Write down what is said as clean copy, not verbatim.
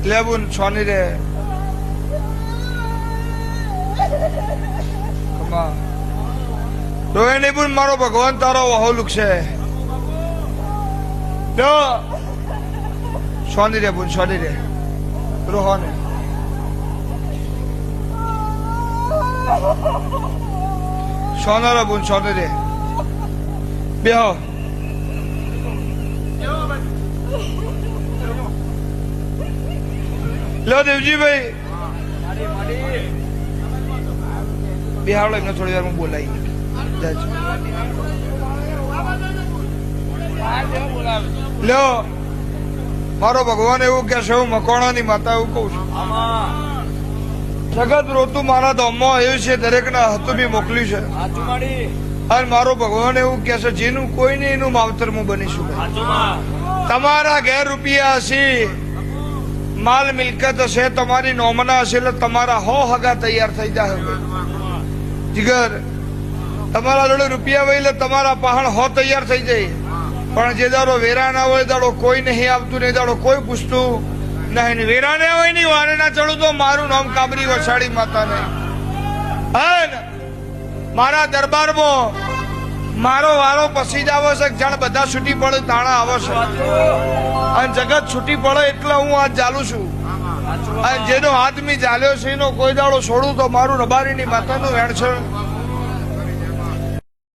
લેબુન છોની રે રોહિણી બુન મારો ભગવાન તારો વહોલુક છે છોની રે બુન છોની રે રોહને સોનારા બુન સોને રે બેહો લો દેવજીભાઈ બિહાડો એમને થોડી વાર હું બોલાવી લો મારો ભગવાન એવું કે છે હું મકોણાની માતા એવું કઉ છું જગત રોતું મારા ધામમાં આવ્યું છે દરેક ના હતું બી મોકલ્યું છે અને મારો ભગવાન એવું કે છે જેનું કોઈ નહીં એનું માવતર હું બનીશું તમારા ઘેર રૂપિયા હશે માલ મિલકત હશે તમારી નોમના હશે એટલે તમારા 100 હગા તૈયાર થઈ જાય જીગર તમારા જોડે રૂપિયા હોય એટલે તમારા પહાણ 100 તૈયાર થઈ જાય પણ જે દાડો વેરા ના હોય દાડો કોઈ નહીં આવતું નહીં દાડો કોઈ પૂછતું નહીં વેરા ને હોય ની વારે ના ચડું તો મારું નામ કાબરી વસાડી માતા નહીં મારા દરબારમાં મારો વારો પછી જ આવે છે જાણ બધા છૂટી પડે તાણા આવે છે અને જગત છૂટી પડે એટલે હું આજ ચાલુ છું અને જેનો હાથ મી ચાલ્યો છે એનો કોઈ દાડો છોડું તો મારું રબારીની માતાનું વેણ છે